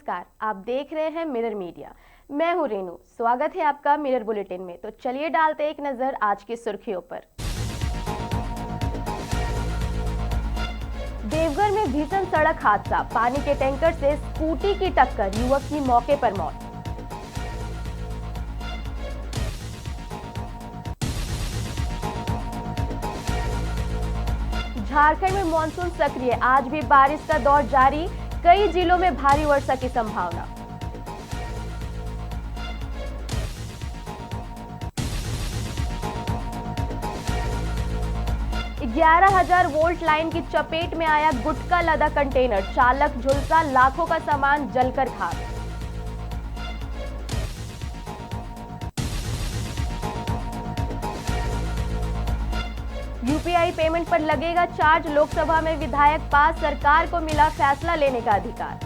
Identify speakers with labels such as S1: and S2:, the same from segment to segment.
S1: नमस्कार, आप देख रहे हैं मिरर मीडिया। मैं हूं रेनू। स्वागत है आपका मिरर बुलेटिन में। तो चलिए डालते एक नजर आज की सुर्खियों पर। देवघर में भीषण सड़क हादसा, पानी के टैंकर से स्कूटी की टक्कर, युवक की मौके पर मौत। झारखंड में मानसून सक्रिय, आज भी बारिश का दौर जारी, कई जिलों में भारी वर्षा की संभावना। ग्यारह 11,000 वोल्ट लाइन की चपेट में आया गुटखा लदा कंटेनर, चालक झुलसा, लाखों का सामान जलकर खाक। यूपीआई पेमेंट पर लगेगा चार्ज, लोकसभा में विधेयक पास, सरकार को मिला फैसला लेने का अधिकार।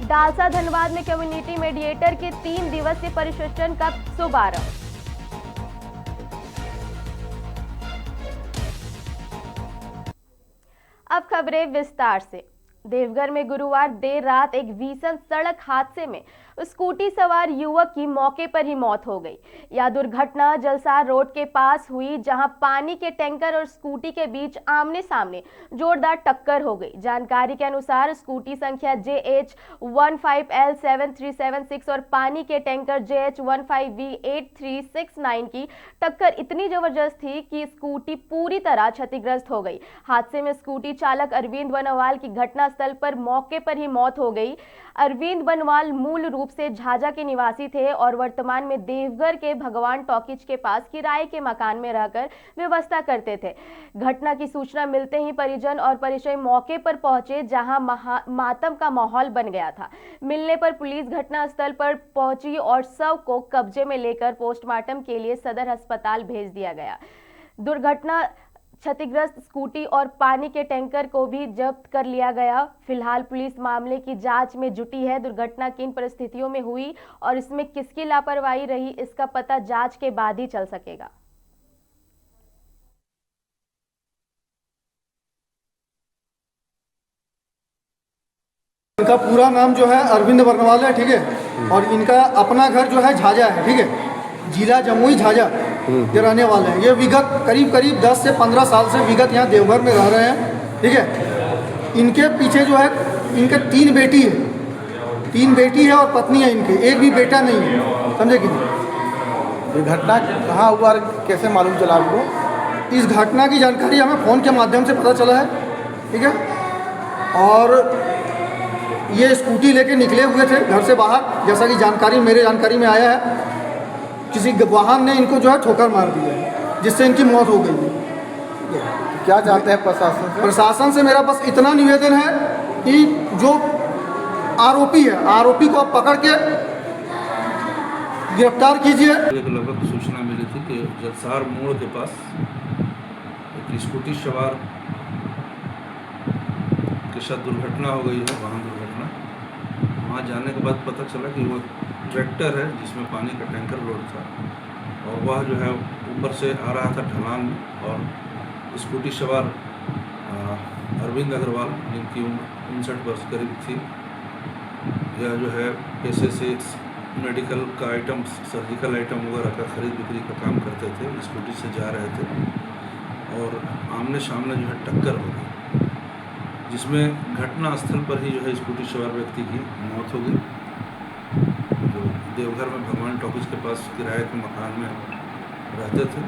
S1: डालसा धनबाद में कम्युनिटी मेडिएटर के 3 दिवसीय प्रशिक्षण का शुभारंभ। अब खबरें विस्तार से। देवघर में गुरुवार देर रात एक भीषण सड़क हादसे में स्कूटी सवार युवक की मौके पर ही मौत हो गई। यह दुर्घटना जलसार रोड के पास हुई, जहां पानी के टैंकर और स्कूटी के बीच आमने सामने जोरदार टक्कर हो गई। जानकारी के अनुसार स्कूटी संख्या JH15L7376 और पानी के टैंकर JH15V8369 की टक्कर इतनी जबरदस्त थी कि स्कूटी पूरी तरह क्षतिग्रस्त हो गई। हादसे में स्कूटी चालक अरविंद बनवाल की घटनास्थल पर मौके पर ही मौत हो गई। अरविंद बनवाल मूल रूप से झाझा के निवासी थे और वर्तमान में देवघर के भगवान टॉकीज के पास किराए के मकान में रहकर व्यवस्था करते थे। घटना की सूचना मिलते ही परिजन और परिचय मौके पर पहुंचे, जहां मातम का माहौल बन गया था। मिलने पर पुलिस घटनास्थल पर पहुंची और शव को कब्जे में लेकर पोस्टमार्टम के लिए सदर अस्पताल भेज दिया गया। दुर्घटना क्षतिग्रस्त स्कूटी और पानी के टैंकर को भी जब्त कर लिया गया। फिलहाल पुलिस मामले की जांच में जुटी है। दुर्घटना किन परिस्थितियों में हुई और इसमें किसकी लापरवाही रही, इसका पता जांच के बाद ही चल सकेगा।
S2: इनका पूरा नाम जो है अरविंद बरनवाल है, ठीक है, और इनका अपना घर जो है झाझा है, ठीक है, जिला जमुई झाझा के रहने वाले हैं। ये विगत करीब 10 से 15 साल से विगत यहाँ देवघर में रह रहे हैं, ठीक है। इनके पीछे जो है इनके 3 बेटी है, 3 बेटी है और पत्नी है इनके, एक भी बेटा नहीं है, समझे कि नहीं।
S3: ये घटना कहाँ हुआ, कैसे मालूम चला आपको?
S2: इस घटना की जानकारी हमें फ़ोन के माध्यम से पता चला है, ठीक है। और ये स्कूटी लेके निकले हुए थे घर से बाहर, जैसा कि मेरे जानकारी में आया है। किसी वाहन ने इनको जो है ठोकर मार दिया, जिससे इनकी मौत हो गई।
S3: क्या चाहते हैं प्रशासन से?
S2: प्रशासन से मेरा बस इतना निवेदन है कि जो आरोपी है, आरोपी को आप पकड़ के गिरफ्तार कीजिए।
S4: लगभग सूचना मिली थी कि जलसार मोड़ के पास एक स्कूटी सवार के साथ दुर्घटना हो गई है, वाहन दुर्घटना। वहाँ जाने के बाद पता चला कि वो ट्रैक्टर है जिसमें पानी का टैंकर लोड था, और वह जो है ऊपर से आ रहा था ढलान में, और स्कूटी सवार अरविंद अग्रवाल, जिनकी उम्र 59 वर्ष करीब थी, यह जो है पैसे से मेडिकल का आइटम, सर्जिकल आइटम वगैरह का खरीद बिक्री का काम करते थे। स्कूटी से जा रहे थे और आमने सामने जो है टक्कर हो गई, जिसमें घटना स्थल पर ही जो है स्कूटी सवार व्यक्ति की मौत हो गई, जो देवघर में भगवान टॉकीज के पास किराए के मकान में रहते थे।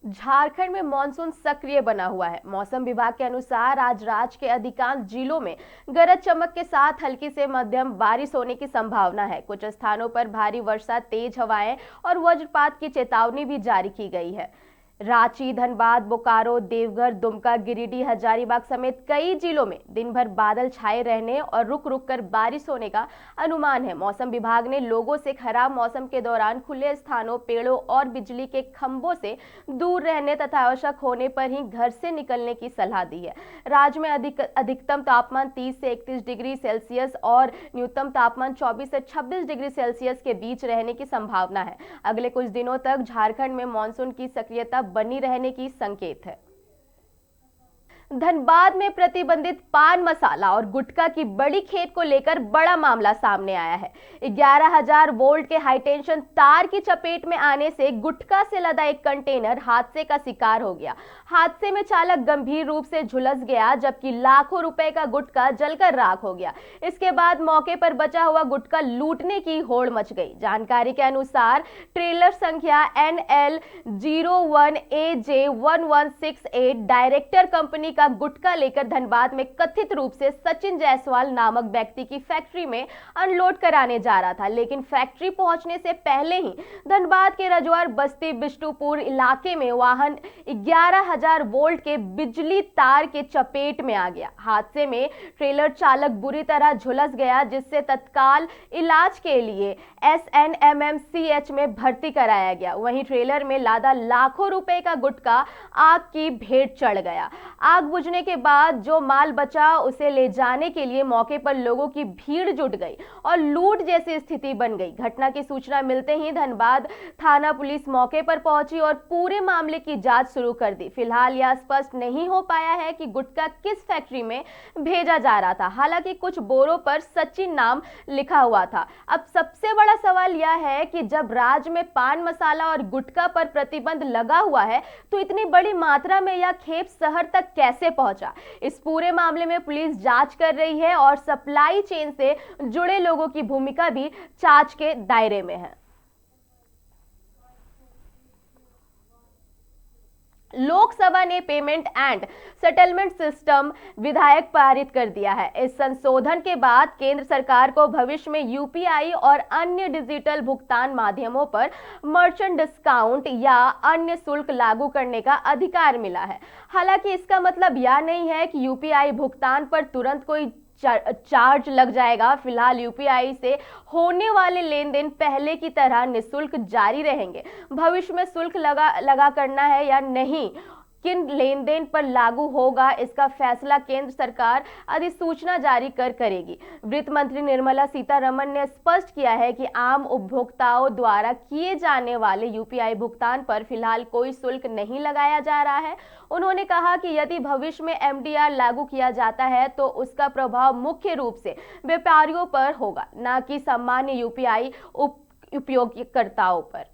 S1: झारखंड में मानसून सक्रिय बना हुआ है। मौसम विभाग के अनुसार आज राज्य के अधिकांश जिलों में गरज चमक के साथ हल्की से मध्यम बारिश होने की संभावना है। कुछ स्थानों पर भारी वर्षा, तेज हवाएं और वज्रपात की चेतावनी भी जारी की गई है। रांची, धनबाद, बोकारो, देवघर, दुमका, गिरिडीह, हजारीबाग समेत कई जिलों में दिन भर बादल छाए रहने और रुक रुक कर बारिश होने का अनुमान है। मौसम विभाग ने लोगों से खराब मौसम के दौरान खुले स्थानों, पेड़ों और बिजली के खंभों से दूर रहने तथा आवश्यक होने पर ही घर से निकलने की सलाह दी है। राज्य में अधिकतम तापमान 30 से 31 डिग्री सेल्सियस और न्यूनतम तापमान 24 से 26 डिग्री सेल्सियस के बीच रहने की संभावना है। अगले कुछ दिनों तक झारखंड में मानसून की सक्रियता बनी रहने की संकेत है। धनबाद में प्रतिबंधित पान मसाला और गुटखा की बड़ी खेप को लेकर बड़ा मामला सामने आया है। 11,000 वोल्ट के हाईटेंशन तार की चपेट में आने से गुटखा से लदा एक कंटेनर हादसे का शिकार हो गया। हादसे में चालक गंभीर रूप से झुलस गया, जबकि लाखों रुपए का गुटखा जलकर राख हो गया। इसके बाद मौके पर बचा हुआ गुटखा लूटने की होड़ मच गई। जानकारी के अनुसार ट्रेलर संख्या NL 01AJ1168 डायरेक्टर कंपनी का गुटखा लेकर धनबाद में कथित रूप से सचिन जायसवाल नामक व्यक्ति की फैक्ट्री में अनलोड कराने जा रहा था, लेकिन फैक्ट्री पहुंचने से पहले ही धनबाद के रजवार बस्ती बिष्टुपुर इलाके में वाहन 11,000 वोल्ट के बिजली तार के चपेट में आ गया। हादसे में ट्रेलर चालक बुरी तरह झुलस गया, जिससे तत्काल इलाज के लिए SNMMCH में भर्ती कराया गया। वहीं ट्रेलर में लादा लाखों रुपए का गुटखा आग की भेंट चढ़ गया। आग बुझने के बाद जो माल बचा उसे ले जाने के लिए मौके पर लोगों की भीड़ जुट गई और लूट जैसी स्थिति बन गई। घटना की सूचना मिलते ही धनबाद थाना पुलिस मौके पर पहुंची और पूरे मामले की जांच शुरू कर दी। फिलहाल यह स्पष्ट नहीं हो पाया है कि गुटखा किस फैक्ट्री में भेजा जा रहा था। हालांकि कुछ बोरों पर सचिन नाम लिखा हुआ था। अब सबसे बड़ा सवाल यह है कि जब राज्य में पान मसाला और गुटखा पर प्रतिबंध लगा हुआ है, तो इतनी बड़ी मात्रा में यह खेप शहर तक कैसे पहुंचा। इस पूरे मामले में पुलिस जांच कर रही है और सप्लाई चेन से जुड़े लोगों की भूमिका भी जांच के दायरे में है। लोकसभा ने पेमेंट एंड सेटलमेंट सिस्टम विधेयक पारित कर दिया है। इस संशोधन के बाद केंद्र सरकार को भविष्य में UPI और अन्य डिजिटल भुगतान माध्यमों पर मर्चेंट डिस्काउंट या अन्य शुल्क लागू करने का अधिकार मिला है। हालांकि इसका मतलब यह नहीं है कि UPI भुगतान पर तुरंत कोई चार्ज लग जाएगा। फिलहाल UPI से होने वाले लेन देन पहले की तरह निःशुल्क जारी रहेंगे। भविष्य में शुल्क लगा करना है या नहीं, किन लेन देन पर लागू होगा, इसका फैसला केंद्र सरकार अधिसूचना जारी कर करेगी। वित्त मंत्री निर्मला सीतारमण ने स्पष्ट किया है कि आम उपभोक्ताओं द्वारा किए जाने वाले UPI भुगतान पर फिलहाल कोई शुल्क नहीं लगाया जा रहा है। उन्होंने कहा कि यदि भविष्य में MDR लागू किया जाता है तो उसका प्रभाव मुख्य रूप से व्यापारियों पर होगा, न कि सामान्य UPI उपयोगकर्ताओं पर।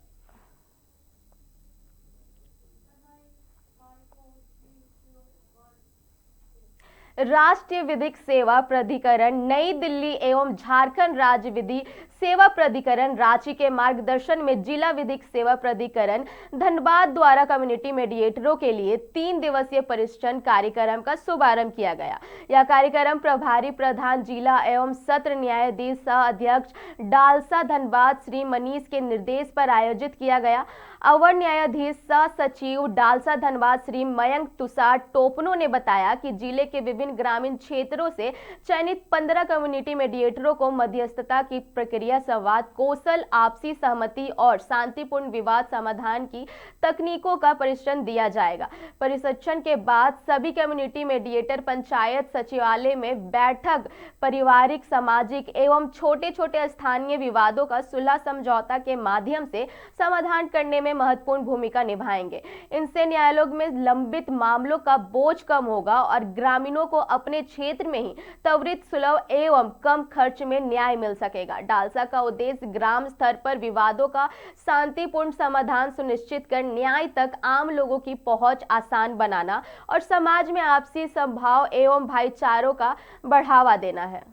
S1: राष्ट्रीय विधिक सेवा प्राधिकरण नई दिल्ली एवं झारखंड राज्य विधि सेवा प्राधिकरण रांची के मार्गदर्शन में जिला विधिक सेवा प्राधिकरण धनबाद द्वारा कम्युनिटी मेडिएटरों के लिए 3 दिवसीय प्रशिक्षण कार्यक्रम का शुभारंभ किया गया। यह कार्यक्रम प्रभारी प्रधान जिला एवं सत्र न्यायाधीश सह अध्यक्ष डालसा धनबाद श्री मनीष के निर्देश पर आयोजित किया गया। अवर न्यायाधीश सह सचिव डालसा धनबाद श्री मयंक तुषार टोपनो ने बताया कि जिले के विभिन्न ग्रामीण क्षेत्रों से चयनित 15 कम्युनिटी मेडिएटरों को मध्यस्थता की प्रक्रिया, संवाद कौशल, आपसी सहमति और शांतिपूर्ण विवाद समाधान की तकनीकों का प्रशिक्षण दिया जाएगा। प्रशिक्षण के बाद सभी कम्युनिटी मेडिएटर पंचायत सचिवालय में बैठक पारिवारिक, सामाजिक एवं छोटे छोटे स्थानीय विवादों का सुलह समझौता के माध्यम से समाधान करने में महत्वपूर्ण भूमिका निभाएंगे। इनसे न्यायालयों में लंबित मामलों का बोझ कम होगा और ग्रामीणों को अपने क्षेत्र में ही त्वरित, सुलभ एवं कम खर्च में न्याय मिल सकेगा। डालसा का उद्देश्य ग्राम स्तर पर विवादों का शांतिपूर्ण समाधान सुनिश्चित कर न्याय तक आम लोगों की पहुंच आसान बनाना और समाज में आपसी सद्भाव एवं भाईचारों का बढ़ावा देना है।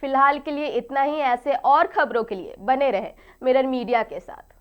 S1: फिलहाल के लिए इतना ही। ऐसे और खबरों के लिए बने रहें मिरर मीडिया के साथ।